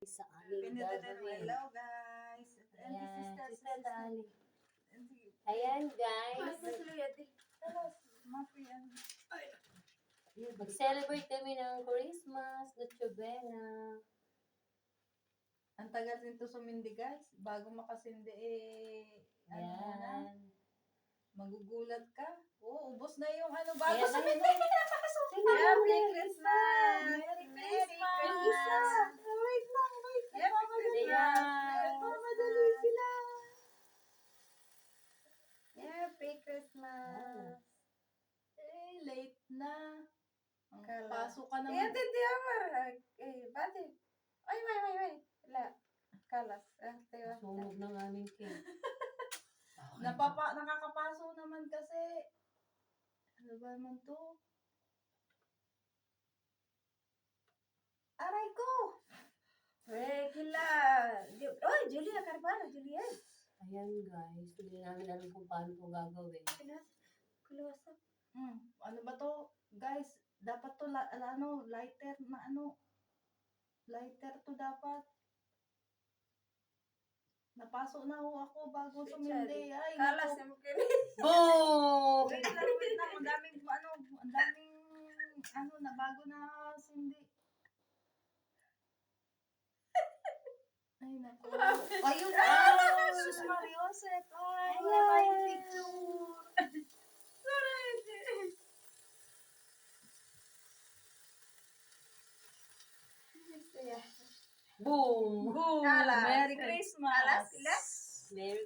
sa aming gagawin. Hello guys. Ayan, Sister Dali. Ayan guys, mag-celebrate kami ng Christmas, Noche Buena. Ang tagal nito sumindi guys. Bago makasindi ano na, Ayan. magugulat ka. Oo, ubos na yung ano bago Ayan, sumindi. Happy Christmas! Merry Christmas! Christmas! Wait lang, wait. Ayan. Nagmamadali sila. Happy Christmas! Late na. Ang pasok ka naman. Hindi amar. Bate. Ay. La. Kalas. Sunog ng aming cake. Nakakapaso naman kasi. Ano ba naman to? Aray ko! Kila. Julia Carbana. Julia. Ayan guys, hindi namin alam kung paano ito gagawin. Kuluwasa. Ano ba to? Guys, dapat to lighter na lighter to dapat. Napasok na ho ako bago sumindi. Ay, Kalas. naku. Boom! Wait lang. Ang daming na bago na sindi. Ay, naku. Ayun na! Sus Mariosep! Ay, wala tayong picture. Boom! Boom! Kalas. Merry Christmas! Kalas sila? Merry